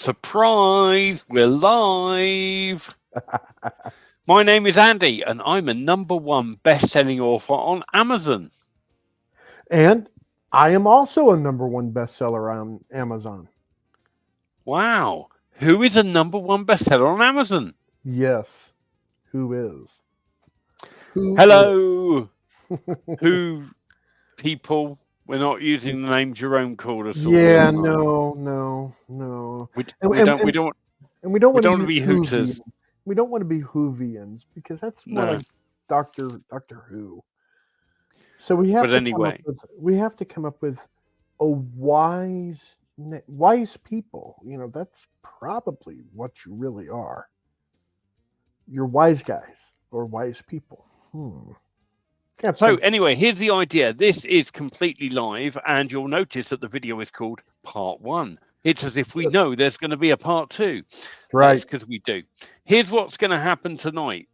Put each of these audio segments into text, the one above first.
Surprise! We're live! My name is Andy, and I'm a #1 best-selling author on Amazon. And I am also a #1 bestseller on Amazon. Wow! Who is a #1 bestseller on Amazon? Yes. Who is? Who Hello, is? who people? We're not using the name Jerome called us all the Yeah, other night. no. We, And, we and, don't we and, don't and we don't we want to don't want to use be Whovians. hooters. We don't want to be Whovians because that's more No, like Doctor Who. So we have but to come up anyway. with a wise people. That's probably what you really are. You're wise guys or wise people. Can't So think. anyway, here's the idea. This is completely live, and you'll notice that the video is called Part 1. It's as if we know there's going to be a Part 2. Right. It's because we do. Here's what's going to happen tonight.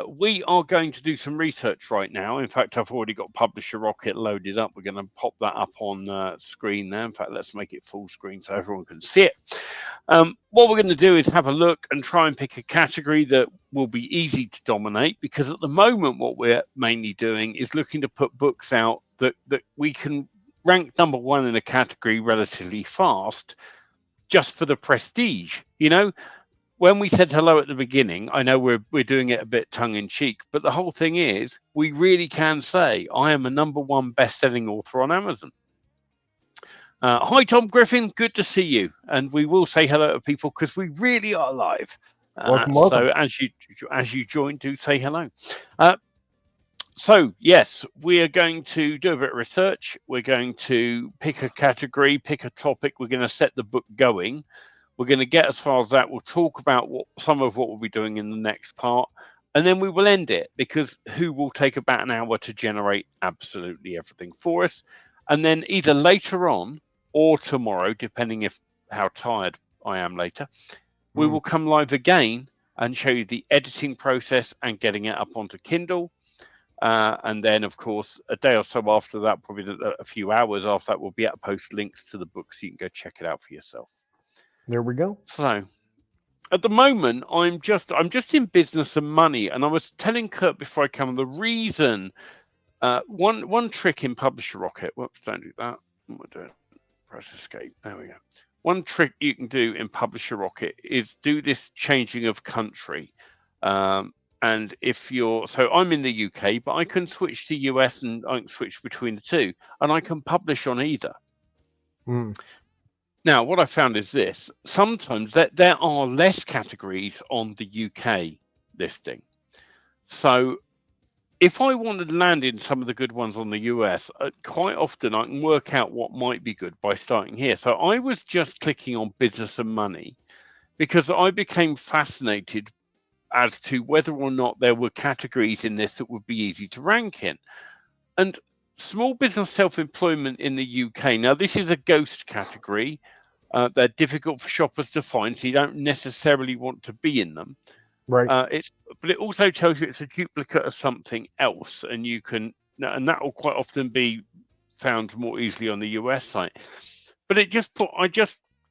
We are going to do some research right now. In fact, I've already got Publisher Rocket loaded up. We're going to pop that up on screen there. In fact, let's make it full screen so everyone can see it. What we're going to do is have a look and try and pick a category that will be easy to dominate, because at the moment what we're mainly doing is looking to put books out that we can rank #1 in a category relatively fast, just for the prestige. When we said hello at the beginning, I know we're doing it a bit tongue-in-cheek, but the whole thing is we really can say I am a #1 best-selling author on Amazon. Hi, Tom Griffin. Good to see you. And we will say hello to people because we really are live. Welcome. So as you join, do say hello. So yes, we are going to do a bit of research. We're going to pick a category, pick a topic. We're going to set the book going. We're going to get as far as that. We'll talk about some of what we'll be doing in the next part, and then we will end it, because Who will take about an hour to generate absolutely everything for us. And then either later on or tomorrow, depending how tired I am later, we will come live again and show you the editing process and getting it up onto Kindle. And then, of course, a day or so after that, probably a few hours after that, we'll be able to post links to the book so you can go check it out for yourself. There we go. So at the moment, I'm just in business and money. And I was telling Kurt before I come on the reason, one trick in Publisher Rocket. Whoops, don't do that. I'm going to do it. Press escape. There we go. One trick you can do in Publisher Rocket is do this changing of country. And so I'm in the UK, but I can switch to US and I can switch between the two, and I can publish on either. Now, what I found is this: sometimes there are less categories on the UK listing. So if I wanted to land in some of the good ones on the US, quite often I can work out what might be good by starting here. So I was just clicking on business and money because I became fascinated as to whether or not there were categories in this that would be easy to rank in. And small business self-employment in the UK, now this is a ghost category. They're difficult for shoppers to find, so you don't necessarily want to be in them. Right. But it also tells you it's a duplicate of something else, and that will quite often be found more easily on the US site. But I just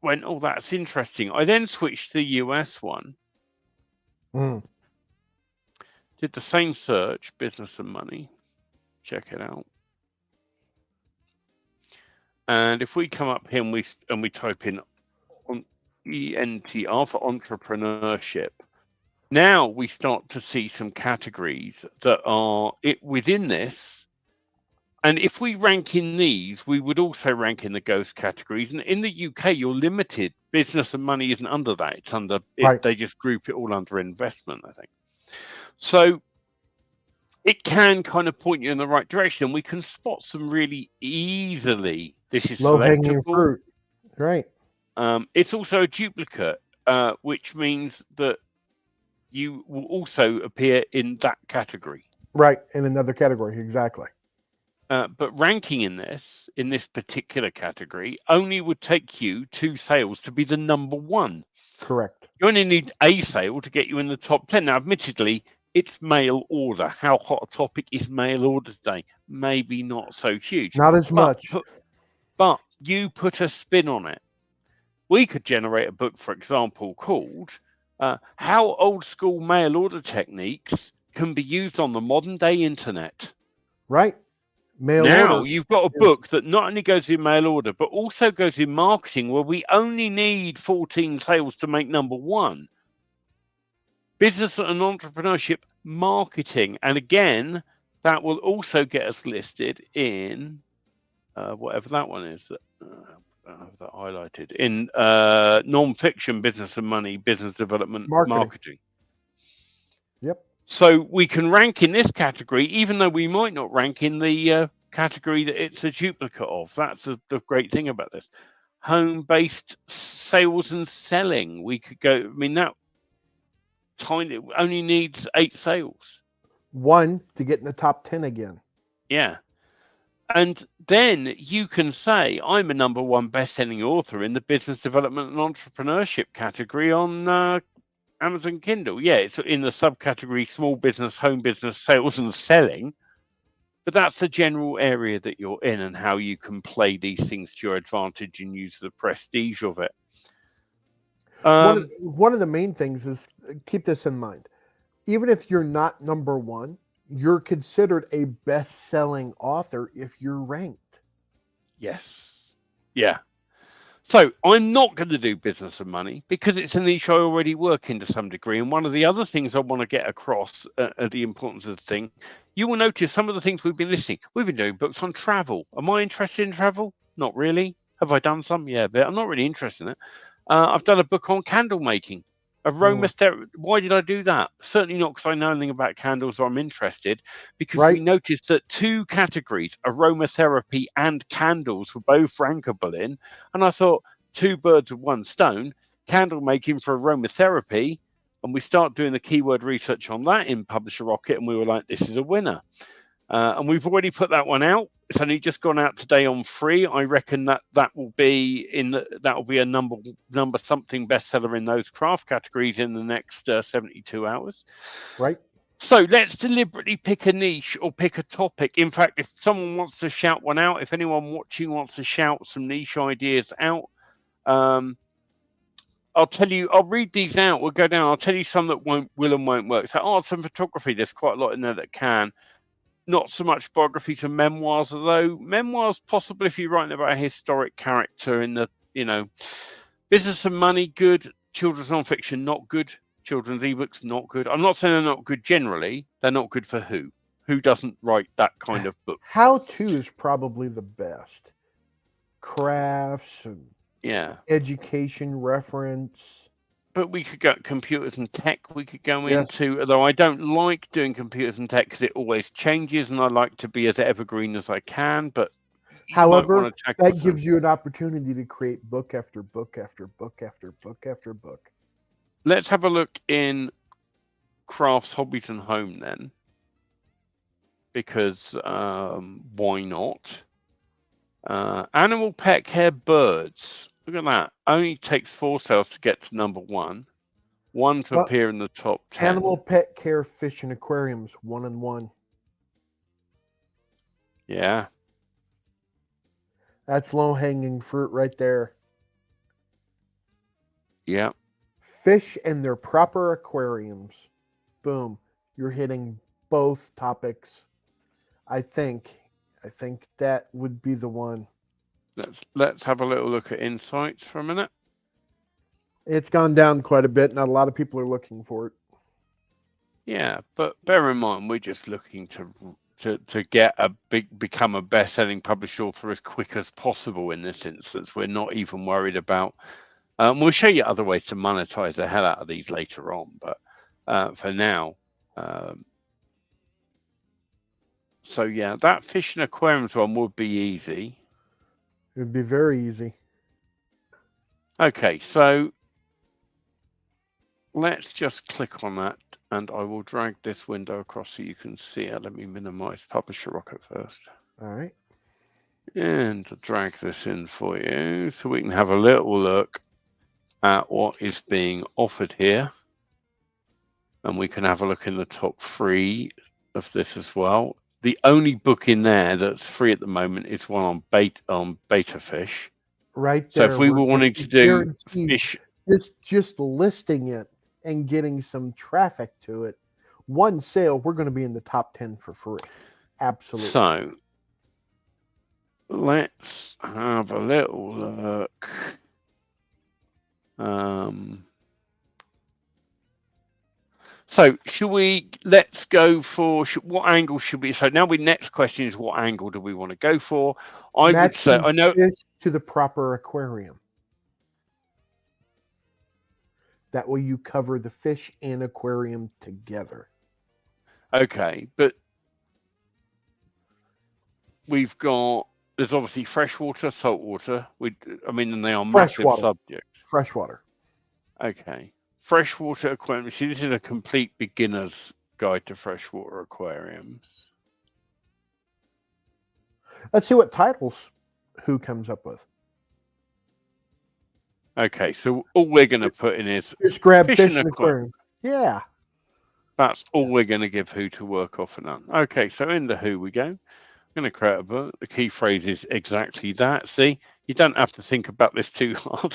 went, oh, that's interesting. I then switched to the US one. Did the same search, business and money. Check it out. And if we come up here and we type in ENTR for entrepreneurship, now we start to see some categories that are within this. And if we rank in these, we would also rank in the ghost categories. And in the UK, you're limited. Business and money isn't under that. It's under Right. They just group it all under investment, I think. So it can kind of point you in the right direction. We can spot some really easily. This is Low-hanging selectable. fruit. Right. It's also a duplicate, which means that you will also appear in that category. Right. In another category. Exactly. But ranking in this particular category only would take you 2 sales to be the #1. Correct. You only need a sale to get you in the top 10. Now, admittedly, it's mail order. How hot a topic is mail order today? Maybe not so huge. Not as much. But you put a spin on it. we could generate a book, for example, called How Old School Mail Order Techniques Can Be Used on the Modern Day Internet. Right. Mail Now order you've got a is book that not only goes in mail order, but also goes in marketing, where we only need 14 sales to make number one. Business and entrepreneurship marketing. And again, that will also get us listed in whatever that one is that I have that highlighted in non-fiction business and money, business development, marketing. Yep. So we can rank in this category, even though we might not rank in the category that it's a duplicate of. That's the great thing about this. Home-based sales and selling. We could go, I mean, that tiny only needs 8 sales. 1 to get in the top 10 again. Yeah. And then you can say, I'm a number 1 best-selling author in the business development and entrepreneurship category on Amazon Kindle. Yeah, it's in the subcategory small business, home business, sales and selling. But that's the general area that you're in and how you can play these things to your advantage and use the prestige of it. One of the main things is, keep this in mind. Even if you're not number 1, you're considered a best-selling author if you're ranked. Yes. Yeah. So I'm not going to do business and money because it's a niche I already work in to some degree. And one of the other things I want to get across the importance of the thing, you will notice some of the things we've been listening. We've been doing books on travel. Am I interested in travel? Not really. Have I done some? Yeah, but I'm not really interested in it. I've done a book on candle making. Aromatherapy. Why did I do that? Certainly not because I know anything about candles or I'm interested, because we noticed that 2 categories, aromatherapy and candles, were both rankable in. And I thought, 2 birds with 1 stone, candle making for aromatherapy. And we start doing the keyword research on that in Publisher Rocket. And we were like, this is a winner. And we've already put that one out. It's only just gone out today on free. I reckon that will be a number something bestseller in those craft categories in the next 72 hours. Right. So let's deliberately pick a niche or pick a topic. In fact, if someone wants to shout one out, if anyone watching wants to shout some niche ideas out, I'll tell you, I'll read these out. We'll go down. I'll tell you some that will and won't work. So arts and photography, there's quite a lot in there that can. Not so much biographies and memoirs, although memoirs possibly if you're writing about a historic character in the, business and money, good. Children's nonfiction, not good. Children's ebooks, not good. I'm not saying they're not good generally. They're not good for who? Who doesn't write that kind of book? How-to is probably the best. Crafts and education reference. But we could go computers and tech. We could go into, although I don't like doing computers and tech because it always changes, and I like to be as evergreen as I can. But however, that gives you an opportunity to create book after book after book after book after book. Let's have a look in crafts, hobbies, and home then, because why not? Animal, pet care, birds. Look at that. Only takes 4 sales to get to number 1. 1 to appear in the top 10. Animal, pet care, fish, and aquariums, 1 and 1. Yeah. That's low-hanging fruit right there. Yeah. Fish and their proper aquariums. Boom. You're hitting both topics. I think that would be the one. Let's have a little look at insights for a minute. It's gone down quite a bit. Not a lot of people are looking for it. Yeah, but bear in mind we're just looking to get become a best-selling published author as quick as possible. In this instance, we're not even worried about. We'll show you other ways to monetize the hell out of these later on, but for now. So yeah, that fish and aquariums one would be easy. It would be very easy. Okay, so let's just click on that, and I will drag this window across so you can see it. Let me minimize Publisher Rocket first. All right. And drag this in for you so we can have a little look at what is being offered here. And we can have a look in the top 3 of this as well. The only book in there that's free at the moment is one on beta fish. right So there. if we were wanting to do guaranteed. fish, Just listing it and getting some traffic to it, one sale, we're going to be in the top 10 for free. Absolutely. so let's have a little look. So let's go for, what angle should we, so now the next question is, what angle do we want to go for? I would say, I know. Fish to the proper aquarium. That way you cover the fish and aquarium together. Okay, but there's obviously freshwater, saltwater. And they are massive subjects. Freshwater. Okay. Freshwater aquarium. See, this is a complete beginner's guide to freshwater aquariums. Let's see what titles Who comes up with. Okay, so all we're going to put in is just grab fish in aquarium. Yeah. That's all we're going to give Who to work off and on. Okay, so in the Who we go. I'm going to create a book. The key phrase is exactly that. See, you don't have to think about this too hard.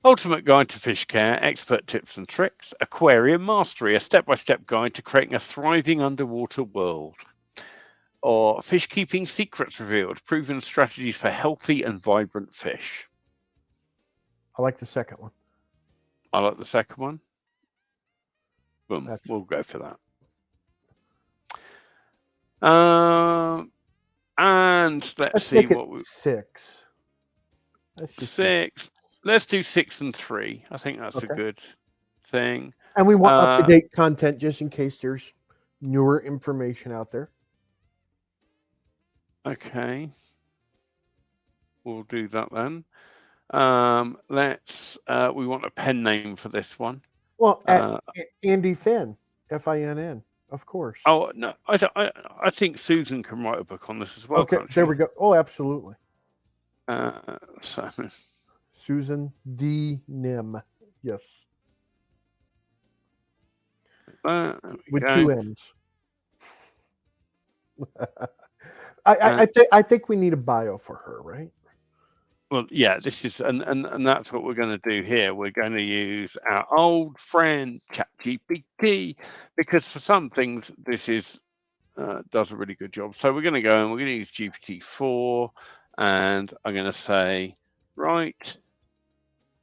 Ultimate Guide to Fish Care, Expert Tips and Tricks, Aquarium Mastery, a step-by-step guide to creating a thriving underwater world. Or Fish Keeping Secrets Revealed, proven strategies for healthy and vibrant fish. I like the second one. I like the second one. Boom, we'll go for that. And let's see what we... 6. Six. Let's do 6 and 3. I think that's a good thing. And we want up-to-date content just in case there's newer information out there. Okay. We'll do that then. We want a pen name for this one. Well, Andy Finn, Finn, of course. Oh, no, I think Susan can write a book on this as well. Okay, there we go. Oh, absolutely. So... Susan D. Nim. Yes. With 2 M's. I think we need a bio for her, right? Well, yeah, this is and that's what we're going to do here. We're going to use our old friend ChatGPT, because for some things this is does a really good job. So we're going to go and we're going to use GPT-4, and I'm going to say write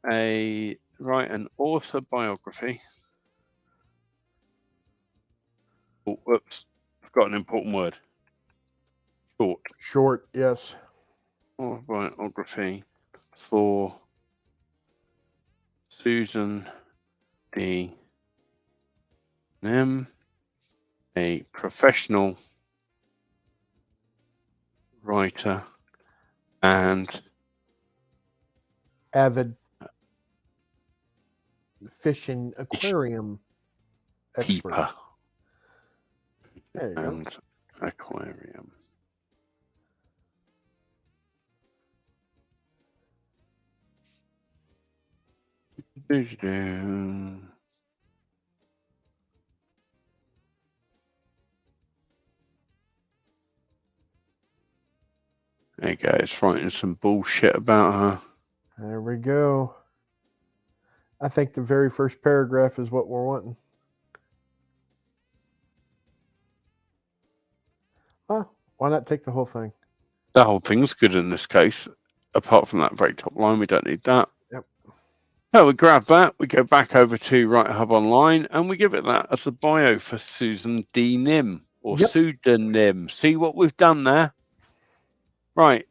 an author biography. Oh, whoops, forgot an important word. Short, yes. Author biography for Susan D. Nim, a professional writer and avid fishing aquarium keeper. There you and go. Aquarium. There you go. It's writing some bullshit about her. There we go. I think the very first paragraph is what we're wanting. Well, why not take the whole thing? The whole thing's good in this case. Apart from that very top line, we don't need that. Yep. So we grab that, we go back over to Writer Hub Online, and we give it that as a bio for Susan D. Nim, or pseudonym. See what we've done there? Right.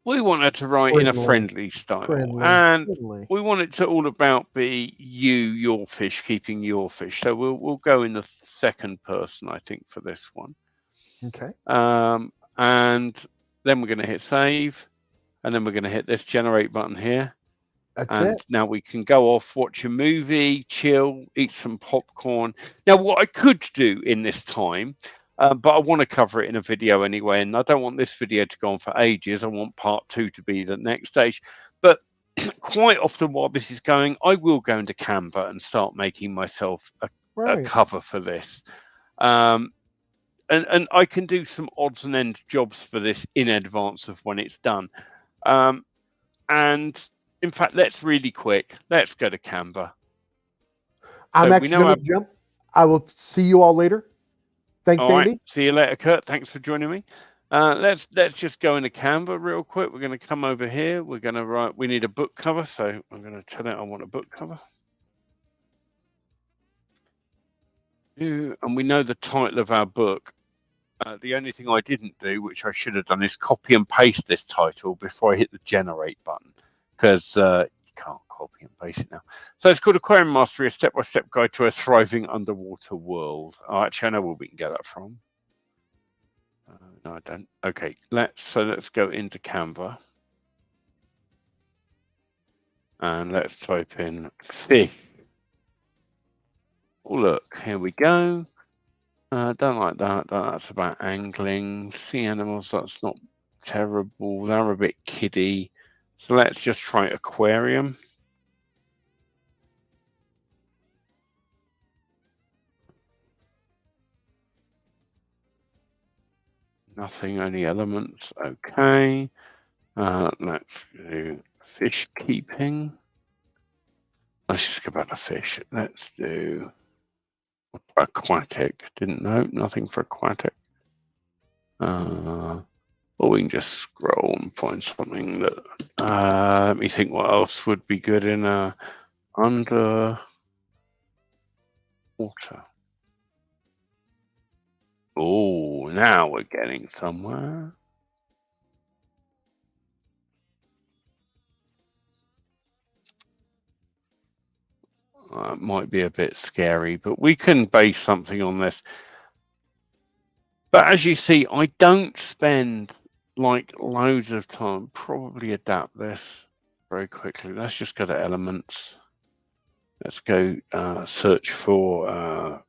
We want her to write in a friendly style. And we want it to all about be you, your fish, keeping your fish. So we'll go in the second person, I think, for this one. Okay. And then we're going to hit save. And then we're going to hit this generate button here. That's and it. Now we can go off, watch a movie, chill, eat some popcorn. Now, what I could do in this time, but I want to cover it in a video anyway, and I don't want this video to go on for ages. I want part 2 to be the next stage. But quite often while this is going, I will go into Canva and start making myself a cover for this. and I can do some odds and ends jobs for this in advance of when it's done. And in fact, let's really quick. Let's go to Canva. I'm So we actually know going our. to jump. I will see you all later. Thanks, All right. Andy. See you later, Kurt. Thanks for joining me. Let's just go into Canva real quick. We're going to come over here. We're going to write. We need a book cover, so I'm going to tell it I want a book cover. And we know the title of our book. The only thing I didn't do, which I should have done, is copy and paste this title before I hit the generate button, because you can't copy and paste it now. So it's called Aquarium Mastery, a step-by-step guide to a thriving underwater world. Oh, actually, I know where we can get that from. No, I don't. Okay, let's go into Canva. And let's type in fish. Oh, look, here we go. Don't like that. That's about angling. Sea animals, that's not terrible. They're a bit kiddie. So let's just try aquarium. Nothing, only elements. Okay. Let's do fish keeping. Let's just go back to fish. Let's do aquatic. Didn't know. Nothing for aquatic. Or we can just scroll and find something that. Let me think what else would be good in underwater. Oh, now we're getting somewhere. It might be a bit scary, but we can base something on this. But as you see, I don't spend like loads of time. Probably adapt this very quickly. Let's just go to elements. Let's go search for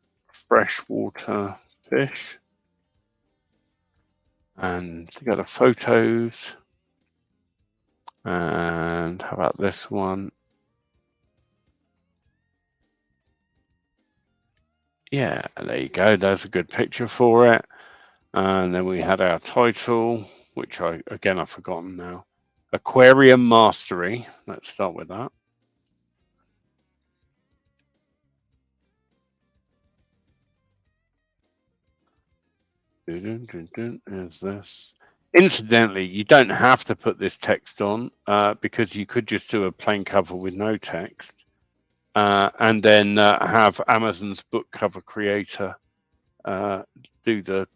freshwater fish. And go to photos. And how about this one? Yeah, there you go. There's a good picture for it. And then we had our title, which I've forgotten now. Aquarium Mastery. Let's start with that. Is this? Incidentally, you don't have to put this text on because you could just do a plain cover with no text and then have Amazon's book cover creator do the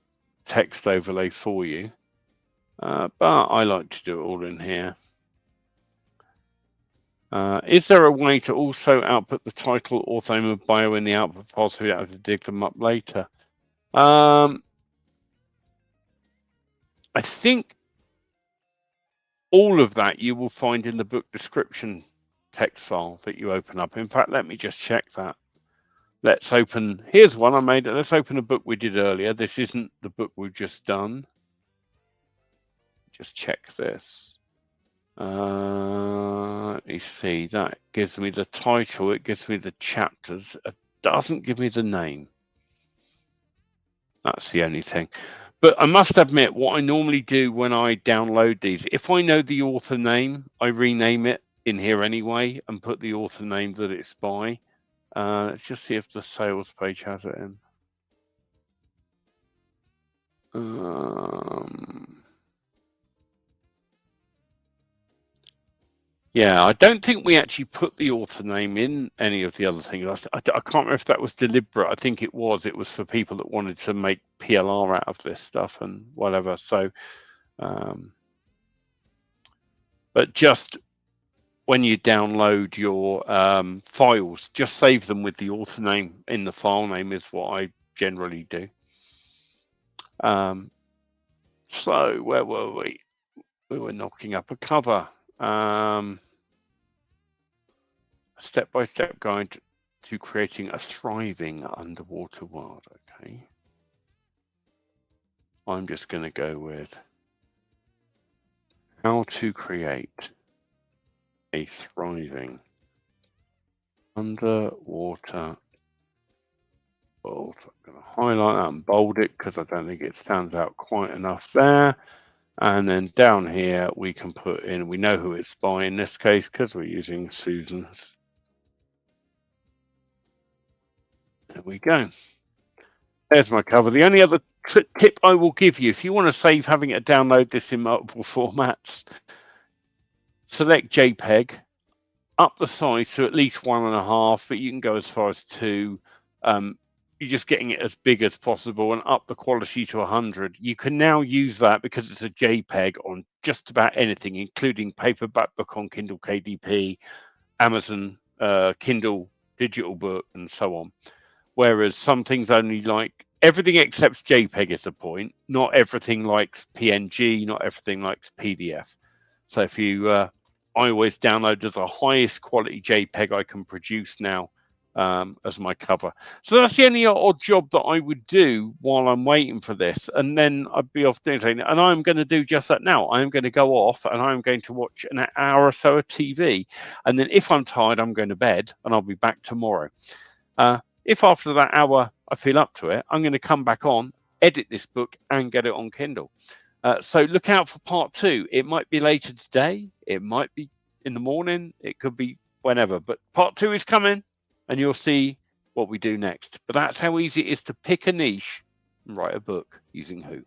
text overlay for you. But I like to do it all in here. Is there a way to also output the title, author name, and bio in the output file so you don't have to dig them up later? I think all of that you will find in the book description text file that you open up. In fact, let me just check that. Let's open, here's one I made. Let's open a book we did earlier. This isn't the book we've just done. Just check this. Let me see, that gives me the title, it gives me the chapters, it doesn't give me the name. That's the only thing. But I must admit, what I normally do when I download these, if I know the author name, I rename it in here anyway and put the author name that it's by. Let's just see if the sales page has it in. Yeah, I don't think we actually put the author name in any of the other things. I can't remember if that was deliberate. I think it was. It was for people that wanted to make PLR out of this stuff and whatever. So, but just when you download your files, just save them with the author name in the file name is what I generally do. So where were we? We were knocking up a cover. Step-by-step guide to creating a thriving underwater world. Okay. I'm just going to go with how to create a thriving underwater bold. I'm going to highlight that and bold it because I don't think it stands out quite enough there. And then down here, we can put in, we know who it's by in this case because we're using Susan's. There we go. There's my cover. The only other tip I will give you, if you want to save having to download this in multiple formats, select JPEG, up the size to at least 1.5, but you can go as far as 2. You're just getting it as big as possible and up the quality to 100. You can now use that because it's a JPEG on just about anything, including paperback book on Kindle KDP, Amazon Kindle digital book, and so on. Whereas some things only like everything except JPEG is the point. Not everything likes PNG, not everything likes PDF. So if you, I always download as the highest quality JPEG I can produce now as my cover. So that's the only odd job that I would do while I'm waiting for this. And then I'd be off doing something. And I'm going to do just that now. I'm going to go off and I'm going to watch an hour or so of TV. And then if I'm tired, I'm going to bed and I'll be back tomorrow. If after that hour I feel up to it, I'm going to come back on, edit this book and get it on Kindle. So look out for part 2. It might be later today. It might be in the morning. It could be whenever. But part 2 is coming. And you'll see what we do next. But that's how easy it is to pick a niche and write a book using Who.